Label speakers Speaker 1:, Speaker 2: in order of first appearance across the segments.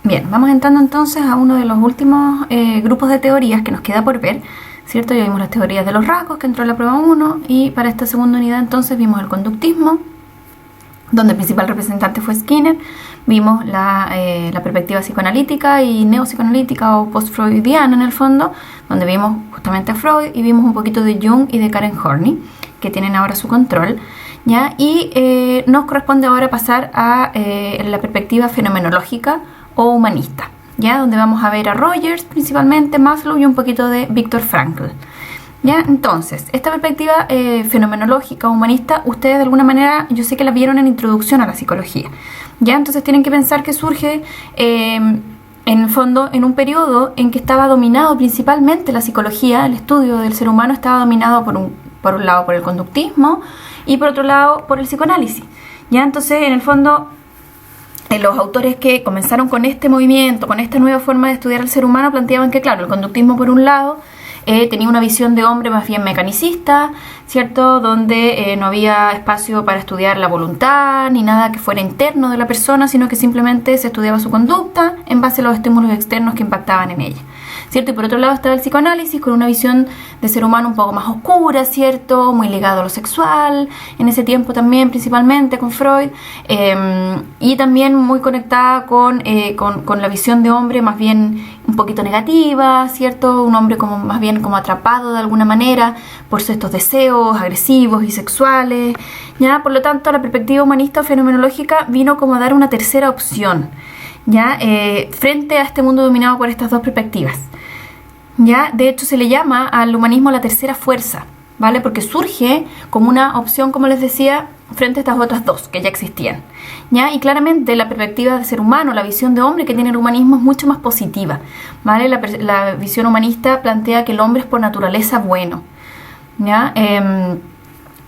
Speaker 1: Bien, vamos entrando entonces a uno de los últimos grupos de teorías que nos queda por ver, ¿cierto? Ya vimos las teorías de los rasgos que entró en la prueba 1 y para esta segunda unidad entonces vimos el conductismo, donde el principal representante fue Skinner. Vimos la perspectiva psicoanalítica y neopsicoanalítica o post-freudiana en el fondo, donde vimos justamente a Freud y vimos un poquito de Jung y de Karen Horney, que tienen ahora su control, ¿ya? Y nos corresponde ahora pasar a la perspectiva fenomenológica o humanista, ¿ya? Donde vamos a ver a Rogers principalmente, Maslow y un poquito de Viktor Frankl. ¿Ya? Entonces, esta perspectiva fenomenológica o humanista, ustedes de alguna manera, yo sé que la vieron en Introducción a la Psicología, ¿ya? Entonces tienen que pensar que surge en el fondo en un periodo en que estaba dominado principalmente la psicología, el estudio del ser humano estaba dominado por un lado por el conductismo y por otro lado por el psicoanálisis, ¿ya? Entonces, en el fondo, los autores que comenzaron con este movimiento, con esta nueva forma de estudiar al ser humano, planteaban que, claro, el conductismo por un lado tenía una visión de hombre más bien mecanicista, ¿cierto? Donde no había espacio para estudiar la voluntad ni nada que fuera interno de la persona, sino que simplemente se estudiaba su conducta en base a los estímulos externos que impactaban en ella, ¿cierto? Y por otro lado estaba el psicoanálisis con una visión de ser humano un poco más oscura, ¿cierto? Muy ligado a lo sexual, en ese tiempo también principalmente con Freud, y también muy conectada con la visión de hombre más bien un poquito negativa, ¿cierto? Un hombre como más bien como atrapado de alguna manera por estos deseos agresivos y sexuales, ¿ya? Por lo tanto, la perspectiva humanista o fenomenológica vino como a dar una tercera opción, ¿ya? Frente a este mundo dominado por estas dos perspectivas, ¿ya? De hecho, se le llama al humanismo la tercera fuerza, ¿vale? Porque surge como una opción, como les decía, frente a estas otras dos que ya existían, ¿ya? Y claramente la perspectiva de ser humano, la visión de hombre que tiene el humanismo es mucho más positiva, ¿vale? La visión humanista plantea que el hombre es por naturaleza bueno, ¿ya?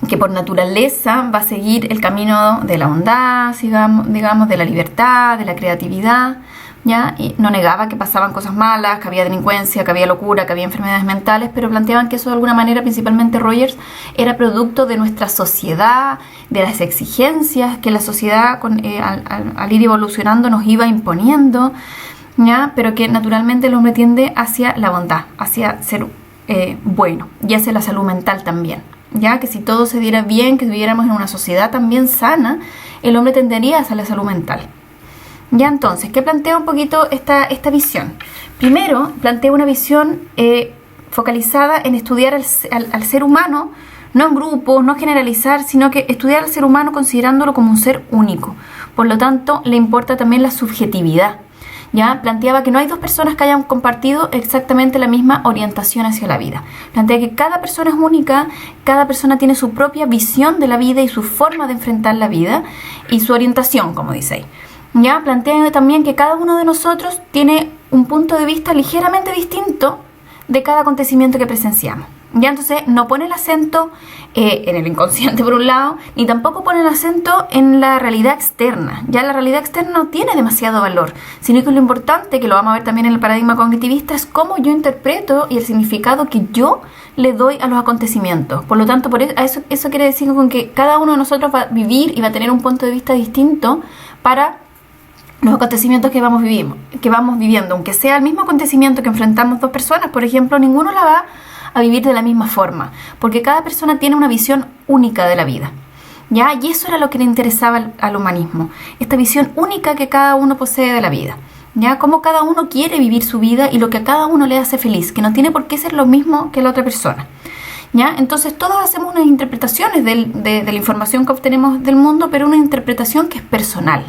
Speaker 1: Que por naturaleza va a seguir el camino de la bondad, digamos, de la libertad, de la creatividad, ¿ya? Y no negaba que pasaban cosas malas, que había delincuencia, que había locura, que había enfermedades mentales, pero planteaban que eso de alguna manera, principalmente Rogers, era producto de nuestra sociedad, de las exigencias que la sociedad al ir evolucionando nos iba imponiendo, ¿ya? Pero que naturalmente el hombre tiende hacia la bondad, hacia ser bueno y hacia la salud mental también, ¿ya? Que si todo se diera bien, que viviéramos en una sociedad también sana, el hombre tendería hacia la salud mental. Ya, entonces, ¿qué plantea un poquito esta visión? Primero, plantea una visión focalizada en estudiar al ser humano, no en grupos, no generalizar, sino que estudiar al ser humano considerándolo como un ser único. Por lo tanto, le importa también la subjetividad. Ya planteaba que no hay dos personas que hayan compartido exactamente la misma orientación hacia la vida. Plantea que cada persona es única, cada persona tiene su propia visión de la vida y su forma de enfrentar la vida y su orientación, como dice ahí. Ya plantea también que cada uno de nosotros tiene un punto de vista ligeramente distinto de cada acontecimiento que presenciamos. Ya, entonces no pone el acento en el inconsciente por un lado, ni tampoco pone el acento en la realidad externa. Ya la realidad externa no tiene demasiado valor, sino que lo importante, que lo vamos a ver también en el paradigma cognitivista, es cómo yo interpreto y el significado que yo le doy a los acontecimientos. Por lo tanto, eso quiere decir con que cada uno de nosotros va a vivir y va a tener un punto de vista distinto para los acontecimientos que vamos viviendo, aunque sea el mismo acontecimiento que enfrentamos dos personas, por ejemplo, ninguno la va a vivir de la misma forma, porque cada persona tiene una visión única de la vida, ¿ya? Y eso era lo que le interesaba al humanismo, esta visión única que cada uno posee de la vida, ¿ya? Cómo cada uno quiere vivir su vida y lo que a cada uno le hace feliz, que no tiene por qué ser lo mismo que la otra persona, ¿ya? Entonces todos hacemos unas interpretaciones de la información que obtenemos del mundo, pero una interpretación que es personal,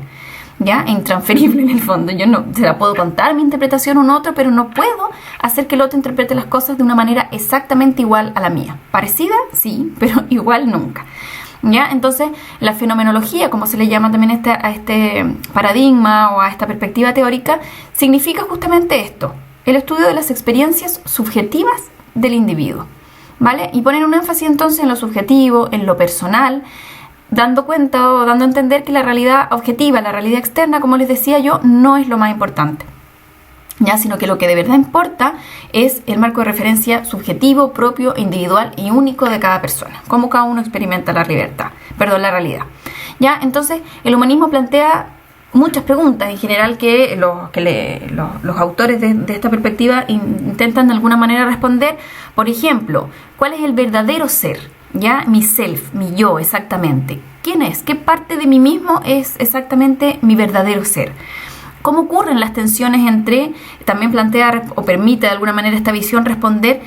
Speaker 1: ¿ya? E intransferible en el fondo. Yo no se la puedo contar mi interpretación a un otro, pero no puedo hacer que el otro interprete las cosas de una manera exactamente igual a la mía. Parecida, sí, pero igual nunca, ¿ya? Entonces, la fenomenología, como se le llama también a este paradigma o a esta perspectiva teórica, significa justamente esto, el estudio de las experiencias subjetivas del individuo, ¿vale? Y ponen un énfasis entonces en lo subjetivo, en lo personal, dando cuenta o dando a entender que la realidad objetiva, la realidad externa, como les decía yo, no es lo más importante, ¿ya? Sino que lo que de verdad importa es el marco de referencia subjetivo, propio, individual y único de cada persona, cómo cada uno experimenta la realidad, ¿ya? Entonces, el humanismo plantea muchas preguntas en general que los autores de esta perspectiva intentan de alguna manera responder. Por ejemplo, ¿cuál es el verdadero ser? ¿Ya? Mi self, mi yo, exactamente. ¿Quién es? ¿Qué parte de mí mismo es exactamente mi verdadero ser? ¿Cómo ocurren las tensiones entre, también plantea o permite de alguna manera esta visión responder,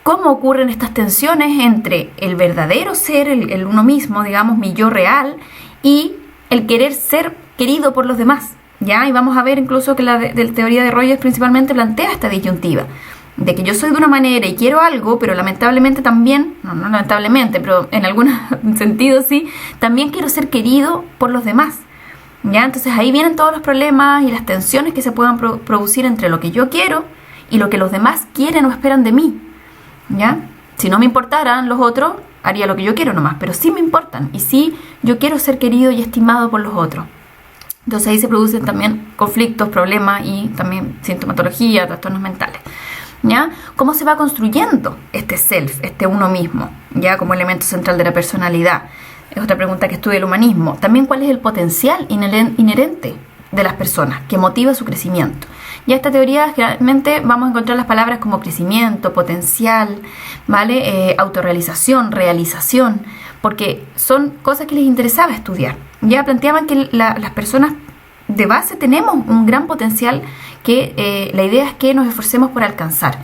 Speaker 1: cómo ocurren estas tensiones entre el verdadero ser, el uno mismo, digamos, mi yo real, y el querer ser querido por los demás? ¿Ya? Y vamos a ver incluso que la teoría de Rogers principalmente plantea esta disyuntiva, de que yo soy de una manera y quiero algo, pero lamentablemente también, no lamentablemente, pero en algún sentido sí, también quiero ser querido por los demás. ¿Ya? Entonces ahí vienen todos los problemas y las tensiones que se puedan producir entre lo que yo quiero y lo que los demás quieren o esperan de mí. ¿Ya? Si no me importaran los otros, haría lo que yo quiero nomás, pero sí me importan y sí yo quiero ser querido y estimado por los otros. Entonces ahí se producen también conflictos, problemas y también sintomatología, trastornos mentales. ¿Ya? ¿Cómo se va construyendo este self, este uno mismo, ya como elemento central de la personalidad? Es otra pregunta que estudia el humanismo. También, ¿cuál es el potencial inherente de las personas que motiva su crecimiento? Y a esta teoría generalmente vamos a encontrar las palabras como crecimiento, potencial, ¿vale? Autorrealización, realización, porque son cosas que les interesaba estudiar. Ya planteaban que las personas de base tenemos un gran potencial que la idea es que nos esforcemos por alcanzar.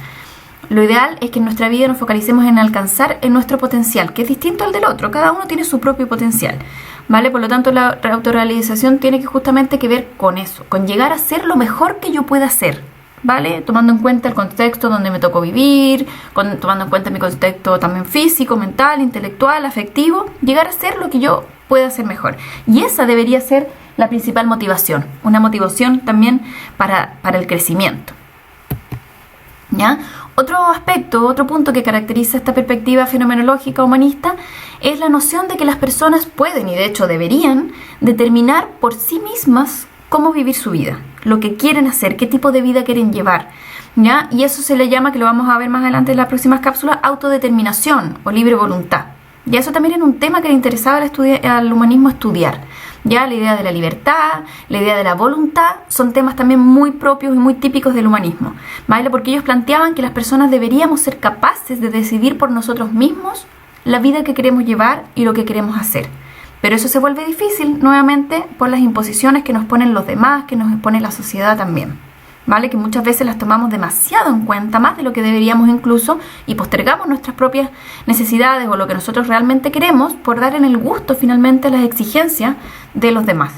Speaker 1: Lo ideal es que en nuestra vida nos focalicemos en alcanzar en nuestro potencial, que es distinto al del otro. Cada uno tiene su propio potencial, ¿vale? Por lo tanto, la autorrealización tiene que justamente que ver con eso, con llegar a ser lo mejor que yo pueda ser, ¿vale? Tomando en cuenta el contexto donde me tocó vivir, tomando en cuenta mi contexto también físico, mental, intelectual, afectivo, llegar a ser lo que yo pueda hacer mejor. Y esa debería ser la principal motivación, una motivación también para el crecimiento. ¿Ya? Otro aspecto, otro punto que caracteriza esta perspectiva fenomenológica humanista es la noción de que las personas pueden, y de hecho deberían, determinar por sí mismas cómo vivir su vida, lo que quieren hacer, qué tipo de vida quieren llevar, ¿ya? Y eso se le llama, que lo vamos a ver más adelante en las próximas cápsulas, autodeterminación o libre voluntad. Y eso también era un tema que le interesaba al humanismo estudiar. Ya la idea de la libertad, la idea de la voluntad, son temas también muy propios y muy típicos del humanismo, ¿vale? Porque ellos planteaban que las personas deberíamos ser capaces de decidir por nosotros mismos la vida que queremos llevar y lo que queremos hacer. Pero eso se vuelve difícil nuevamente por las imposiciones que nos ponen los demás, que nos pone la sociedad también, ¿vale? Que muchas veces las tomamos demasiado en cuenta, más de lo que deberíamos incluso, y postergamos nuestras propias necesidades o lo que nosotros realmente queremos por dar en el gusto finalmente a las exigencias de los demás,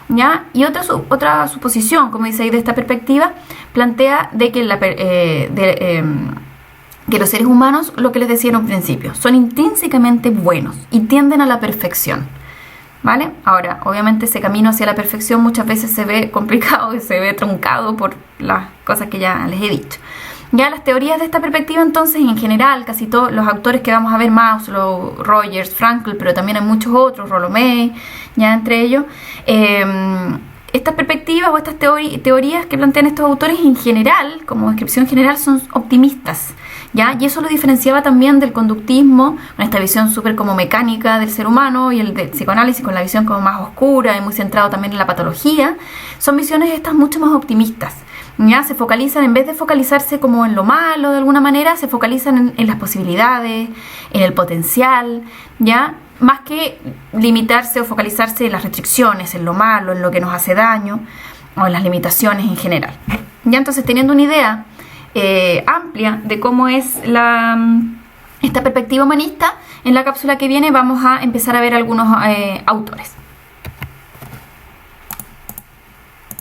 Speaker 1: ¿ya? Y otra suposición, como dice ahí de esta perspectiva, plantea de que que los seres humanos, lo que les decía en un principio, son intrínsecamente buenos y tienden a la perfección, ¿vale? Ahora, obviamente ese camino hacia la perfección muchas veces se ve complicado y se ve truncado por las cosas que ya les he dicho. Ya las teorías de esta perspectiva, entonces, en general, casi todos los autores que vamos a ver, Maslow, Rogers, Frankl, pero también hay muchos otros, Rollo May, ya entre ellos, estas perspectivas o estas teorías que plantean estos autores en general, como descripción general, son optimistas, ¿ya? Y eso lo diferenciaba también del conductismo, con esta visión súper como mecánica del ser humano, y el del psicoanálisis con la visión como más oscura y muy centrado también en la patología. Son visiones estas mucho más optimistas, ¿ya? Se focalizan, en vez de focalizarse como en lo malo de alguna manera, se focalizan en las posibilidades, en el potencial, ¿ya? Más que limitarse o focalizarse en las restricciones, en lo malo, en lo que nos hace daño o en las limitaciones en general. Ya, entonces, teniendo una idea amplia de cómo es esta perspectiva humanista, en la cápsula que viene vamos a empezar a ver algunos autores.